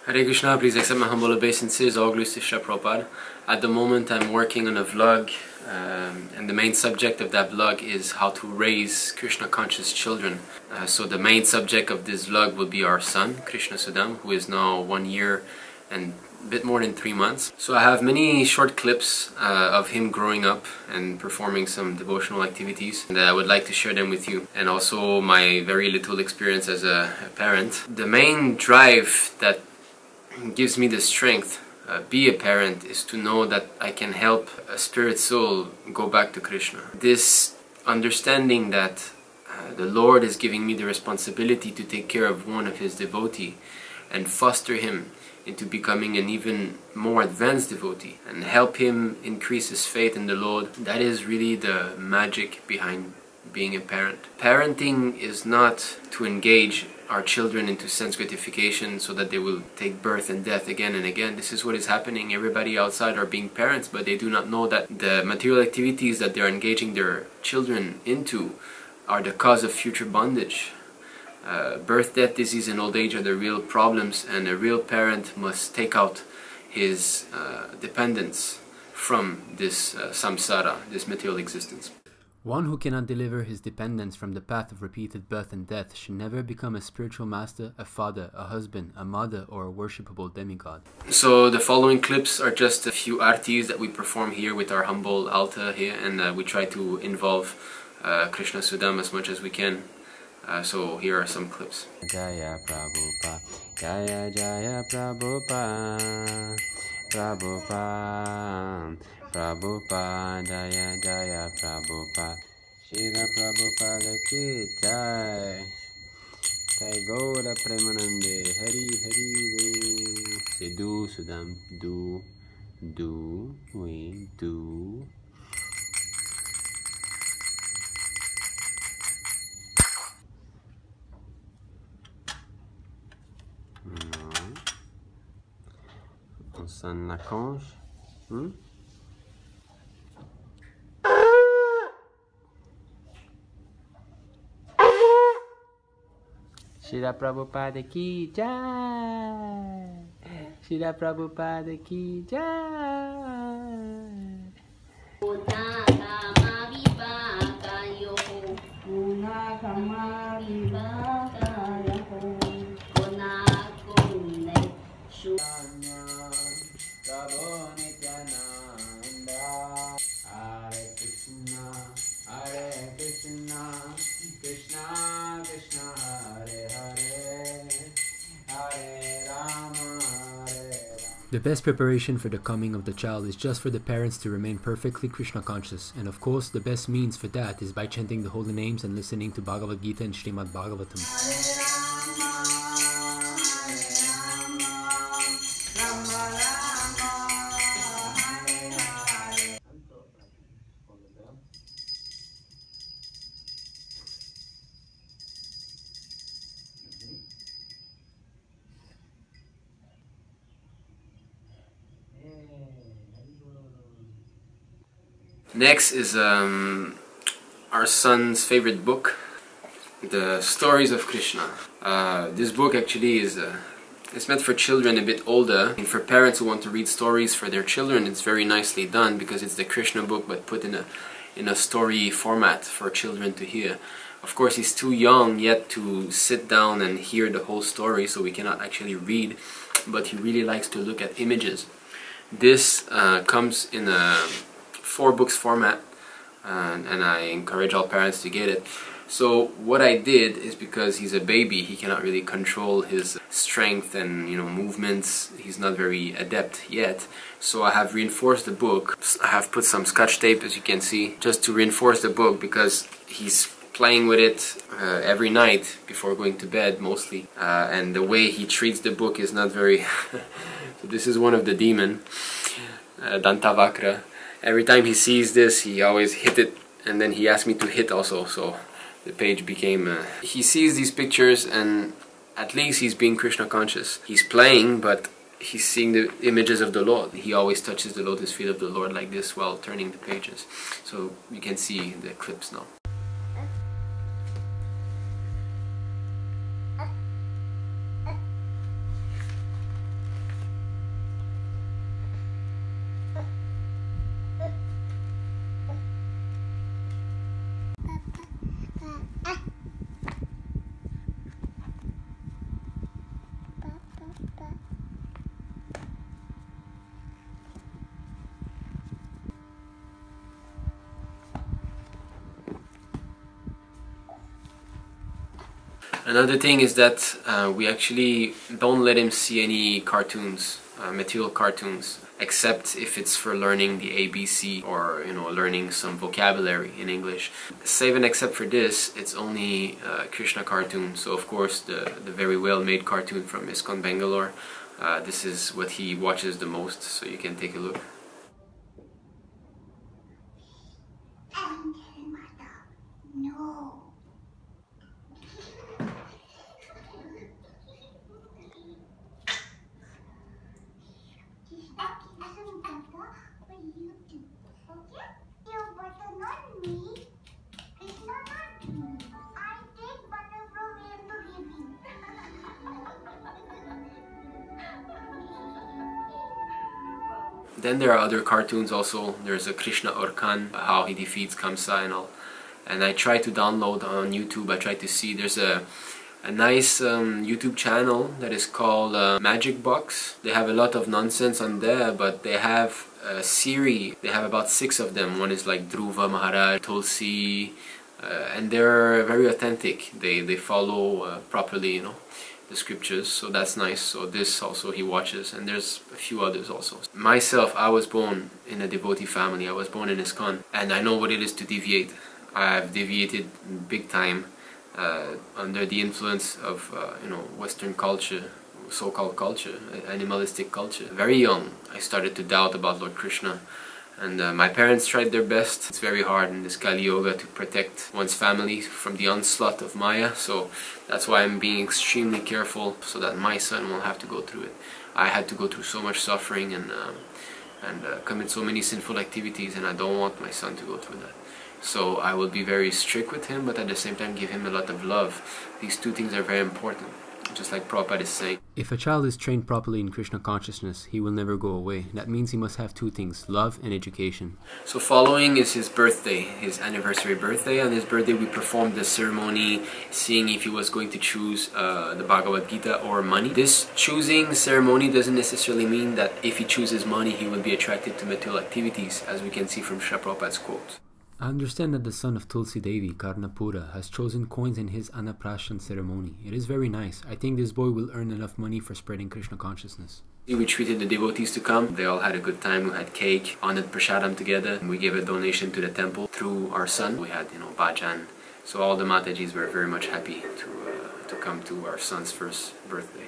Hare Krishna, please accept my humble obeisances. All glories to Srila Prabhupada. At the moment I'm working on a vlog, and the main subject of that vlog is how to raise Krishna conscious children. So the main subject of this vlog will be our son, Krishna Sudam, who is now 1 year and a bit more than 3 months. So I have many short clips of him growing up and performing some devotional activities, and I would like to share them with you, and also my very little experience as a parent. The main drive that gives me the strength be a parent is to know that I can help a spirit soul go back to Krishna. This understanding that the Lord is giving me the responsibility to take care of one of his devotee and foster him into becoming an even more advanced devotee and help him increase his faith in the Lord, that is really the magic behind being a parent. Parenting is not to engage our children into sense gratification so that they will take birth and death again and again. This is what is happening. Everybody outside are being parents, but they do not know that the material activities that they are engaging their children into are the cause of future bondage. Birth, death, disease and old age are the real problems, and a real parent must take out his dependence from this samsara, this material existence. One who cannot deliver his dependence from the path of repeated birth and death should never become a spiritual master, a father, a husband, a mother, or a worshipable demigod. So the following clips are just a few artis that we perform here with our humble altar here, and we try to involve Krishna Sudam as much as we can. So here are some clips. Jaya Prabhupada, Jaya Jaya Prabhupada, Prabhupada, Prabhupada, Jaya Jaya Prabhupada, Srila Prabhupada ki Jai, Jai Gaura Premanande, Hari Hari, say do Sudam, do, we do. On sonne la conche. Srila Prabhupada ki Jai, Srila Prabhupada ki Jai. Bona kama vibhaka yoho, Bona kama vibhaka yoho, Bona kunde shu. Prabhu Nityananda, Hare Krishna, Hare Krishna, Krishna Krishna, Hare Hare, Hare Rama, Hare Rama. The best preparation for the coming of the child is just for the parents to remain perfectly Krishna conscious, and of course the best means for that is by chanting the holy names and listening to Bhagavad Gita and Srimad Bhagavatam. Next is our son's favorite book, The Stories of Krishna. This book actually is it's meant for children a bit older, and for parents who want to read stories for their children. It's very nicely done because it's the Krishna book but put in a story format for children to hear. Of course, he's too young yet to sit down and hear the whole story, so we cannot actually read, but he really likes to look at images. This comes in a 4 books format, and I encourage all parents to get it. So what I did is, because he's a baby, he cannot really control his strength and movements. He's not very adept yet. So I have reinforced the book. I have put some scotch tape, as you can see, just to reinforce the book, because he's playing with it every night before going to bed mostly, and the way he treats the book is not very so this is one of the demon, Dantavakra. Every time he sees this, he always hit it, and then he asked me to hit also, so the page became he sees these pictures, and at least he's being Krishna conscious. He's playing, but he's seeing the images of the Lord. He always touches the lotus feet of the Lord like this while turning the pages, so you can see the clips now. Another thing is that we actually don't let him see any cartoons, material cartoons, except if it's for learning the ABC or learning some vocabulary in English. Save and except for this, it's only Krishna cartoon. So of course the very well made cartoon from ISKCON Bangalore. This is what he watches the most, so you can take a look. No. Then there are other cartoons also. There's a Krishna Orkan, how he defeats Kamsa and all. And I try to download on YouTube. I try to see. There's a nice YouTube channel that is called Magic Box. They have a lot of nonsense on there, but they have a series. They have about 6 of them. One is like Dhruva Maharaj, Tulsi, and they're very authentic. They follow properly, the scriptures, so that's nice. So this also he watches, and there's a few others also. Myself, I was born in a devotee family. I was born in ISKCON, and I know what it is to deviate. I've deviated big time under the influence of Western culture, so-called culture, animalistic culture. Very young, I started to doubt about Lord Krishna. And my parents tried their best. It's very hard in this Kali Yoga to protect one's family from the onslaught of Maya, so that's why I'm being extremely careful so that my son won't have to go through it. I had to go through so much suffering and commit so many sinful activities, and I don't want my son to go through that. So I will be very strict with him, but at the same time give him a lot of love. These two things are very important. Just like Prabhupada is saying. If a child is trained properly in Krishna consciousness, he will never go away. That means he must have 2 things, love and education. So following is his birthday, his anniversary birthday. On his birthday we performed the ceremony, seeing if he was going to choose the Bhagavad Gita or money. This choosing ceremony doesn't necessarily mean that if he chooses money he will be attracted to material activities, as we can see from Srila Prabhupada's quote. I understand that the son of Tulsi Devi, Karnapura, has chosen coins in his Annaprashan ceremony. It is very nice. I think this boy will earn enough money for spreading Krishna consciousness. We treated the devotees to come. They all had a good time. We had cake, honored prasadam together. We gave a donation to the temple through our son. We had, bhajan. So all the Matajis were very much happy to come to our son's first birthday.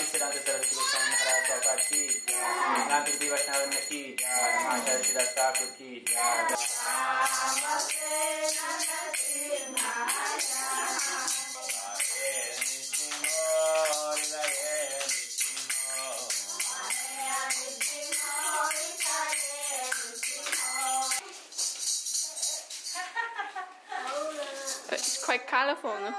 Bhaktivedanta Saraswati Goswami Maharaj Prabhupada ki jai. Namaste Vaishnava ki jai. Maharaj Srila Thakur ki jai. It's quite colorful, no?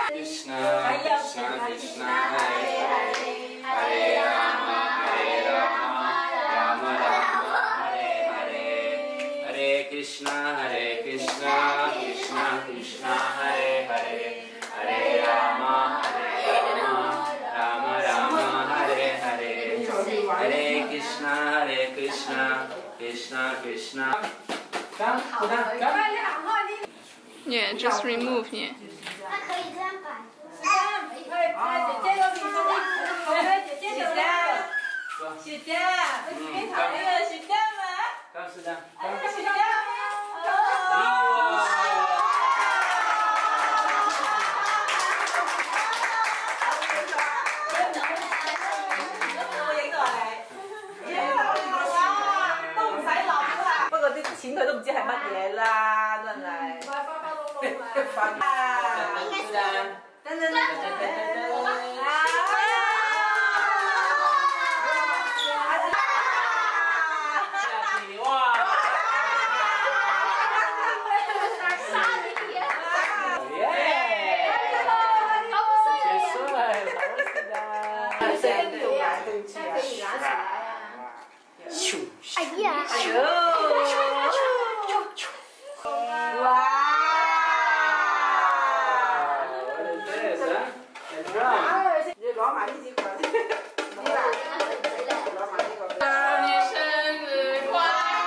Krishna, Krishna, Krishna, Hare Hare, Hare Rama, Rama Rama, Hare Hare, Hare Krishna, Krishna Krishna, Hare Hare, Hare Rama, Rama Rama, Hare Hare, Hare Krishna, Krishna Krishna. Yeah, just remove, yeah. 那可以这样摆。雪茄，你没讨厌雪茄吗？告诉他。雪茄吗？不過啲錢佢都唔知係乜嘢啦，真係。哎呀！哇！ 你攞埋呢支棍，呢拿，攞埋呢個。祝你生日快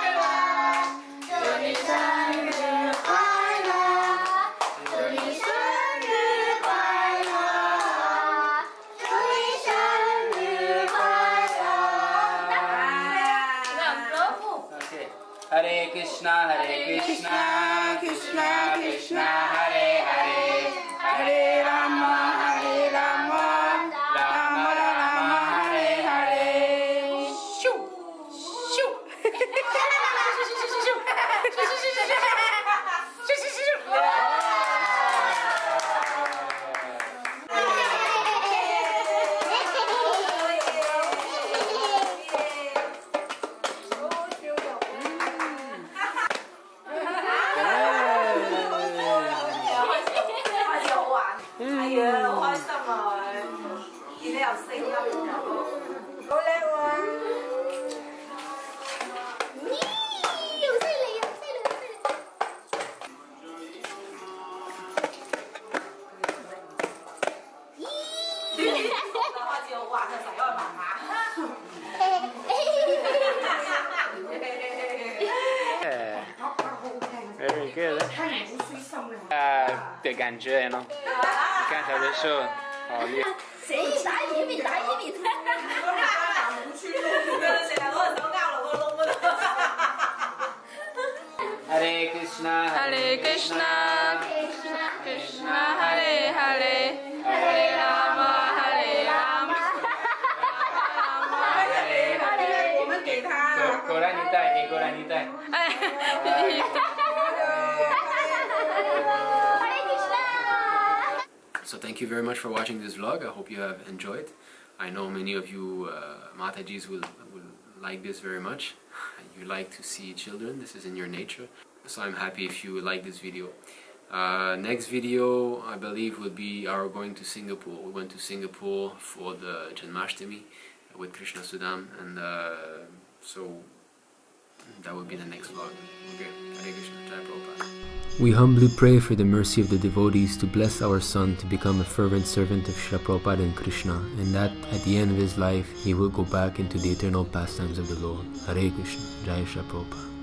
樂，祝你生日快樂，祝你生日快樂，祝你生日快樂。Hare Krishna, Krishna Krishna, Hare Hare, Hare Rama, Rama Rama, Hare Hare. Shoo, shoo. Very good. 的感觉呢？你看他的手，好厉害。谁打一笔打一笔？Hare Krishna, Hare Krishna, Krishna Hare Hare, Hare Rama, Hare Rama, Hare Hare. 我们给他。果然你带，给果然你带。So thank you very much for watching this vlog. I hope you have enjoyed. I know many of you Matajis will like this very much. You like to see children. This is in your nature. So I'm happy if you like this video. Next video, I believe, will be our going to Singapore. We went to Singapore for the Janmashtami with Krishna Sudam, and so that will be the next vlog. Okay, Hare Krishna, Jai Prabhupada. We humbly pray for the mercy of the devotees to bless our son to become a fervent servant of Srila Prabhupada and Krishna, and that at the end of his life he will go back into the eternal pastimes of the Lord. Hare Krishna, Jai Srila Prabhupada.